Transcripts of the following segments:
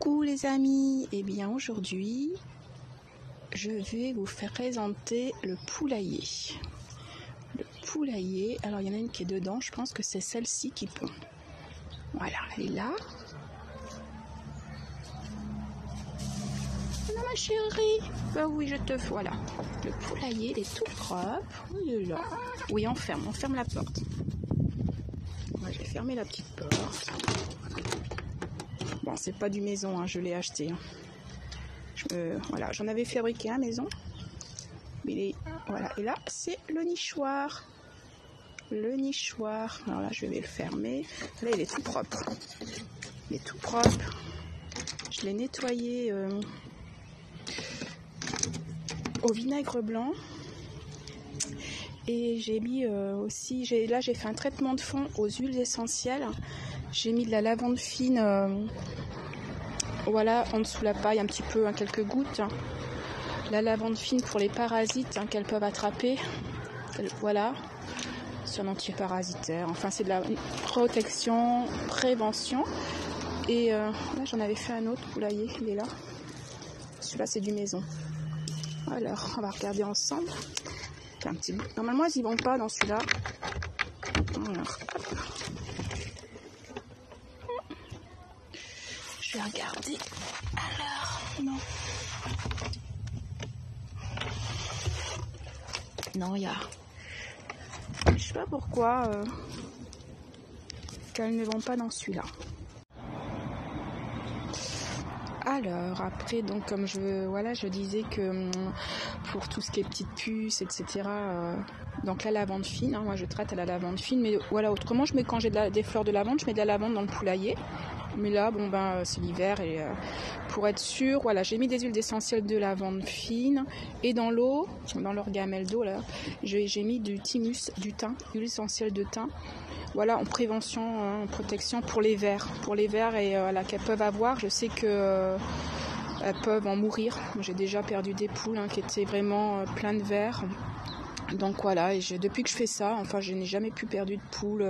Coucou les amis, et bien aujourd'hui je vais vous faire présenter le poulailler. Le poulailler, alors il y en a une qui est dedans, je pense que c'est celle-ci qui pond. Voilà, elle est là. Voilà ma chérie, bah oui je te voilà. Le poulailler il est tout propre, il est là. Oui on ferme la porte. Moi j'ai fermé la petite porte. Bon, c'est pas du maison, hein, je l'ai acheté. Hein. Voilà, j'en avais fabriqué un maison. Mais voilà, et là, c'est le nichoir. Le nichoir. Alors là, je vais le fermer. Là, il est tout propre. Il est tout propre. Je l'ai nettoyé au vinaigre blanc. Et j'ai mis aussi... Là, j'ai fait un traitement de fond aux huiles essentielles. J'ai mis de la lavande fine, voilà, en dessous la paille, un petit peu, hein, quelques gouttes. La lavande fine pour les parasites hein, qu'elles peuvent attraper. Voilà, c'est un antiparasitaire. Enfin, c'est de la protection, prévention. Et là, j'en avais fait un autre poulailler, il est là. Celui-là, c'est du maison. Alors, on va regarder ensemble. Un petit bout. Normalement, ils n'y vont pas dans celui-là. Alors, hop. Je vais regarder. Alors, non. Non, il y a... Je sais pas pourquoi qu'elles ne vont pas dans celui-là. Alors, après, donc, comme je disais que pour tout ce qui est petites puces, etc., donc la lavande fine, hein, moi je traite à la lavande fine, mais voilà, autrement, quand j'ai des fleurs de lavande, je mets de la lavande dans le poulailler. Mais là, bon ben, c'est l'hiver et pour être sûr, voilà, j'ai mis des huiles essentielles de lavande fine et dans l'eau, dans leur gamelle d'eau là, j'ai mis du thymus, du thym, huile essentielle de thym. Voilà, en prévention, en protection pour les vers et voilà, qu'elles peuvent avoir. Je sais que elles peuvent en mourir. J'ai déjà perdu des poules qui étaient vraiment pleines de vers. Donc voilà, et depuis que je fais ça, enfin je n'ai jamais plus perdu de poules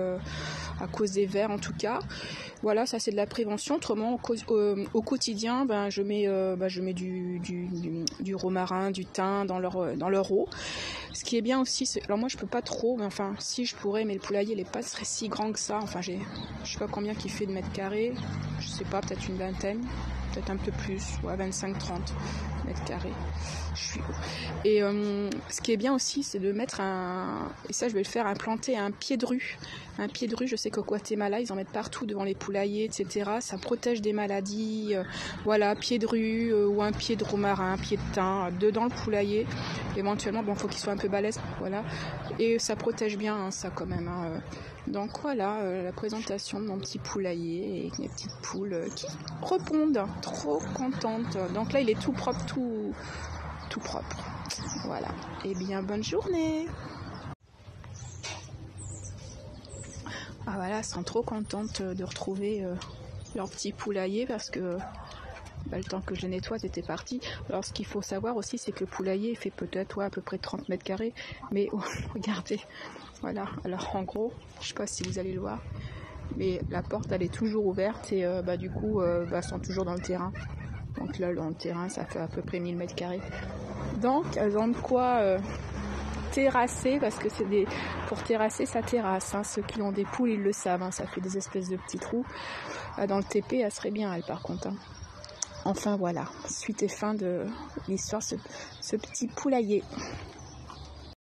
à cause des vers en tout cas. Voilà, ça c'est de la prévention. Autrement, au quotidien, je mets du romarin, du thym dans leur eau. Ce qui est bien aussi, alors moi je peux pas trop, mais enfin si je pourrais, mais le poulailler il pas serait si grand que ça. Enfin je sais pas combien il fait de mètres carrés, je sais pas, peut-être une vingtaine, peut-être un peu plus, ouais, 25-30 mètres carrés. Et ce qui est bien aussi, c'est de mettre et ça je vais le faire, implanter un pied de rue. Un pied de rue, je sais qu'au Guatemala, ils en mettent partout devant les poulaillers, etc. Ça protège des maladies, voilà, pied de rue ou un pied de romarin, un pied de thym, dedans le poulailler. Éventuellement, bon, faut qu'il soit un peu balèze, voilà. Et ça protège bien, hein, ça quand même. Hein. Donc voilà, la présentation de mon petit poulailler avec mes petites poules qui répondent, trop contentes. Donc là, il est tout propre, tout propre. Voilà. Et bien, bonne journée. Ah voilà, elles sont trop contentes de retrouver leur petit poulailler parce que le temps que je nettoie, c'était parti. Alors ce qu'il faut savoir aussi, c'est que le poulailler fait peut-être à peu près 30 mètres carrés. Mais oh, regardez, voilà. Alors en gros, je sais pas si vous allez le voir, mais la porte elle est toujours ouverte et du coup, elles sont toujours dans le terrain. Donc là, dans le terrain, ça fait à peu près 1000 mètres carrés. Donc elles ont de quoi... terrasser, parce que pour terrasser ça terrasse, hein. Ceux qui ont des poules ils le savent, hein. Ça fait des espèces de petits trous. Dans le TP elle serait bien elle par contre, hein. Enfin voilà, suite et fin de l'histoire, ce petit poulailler.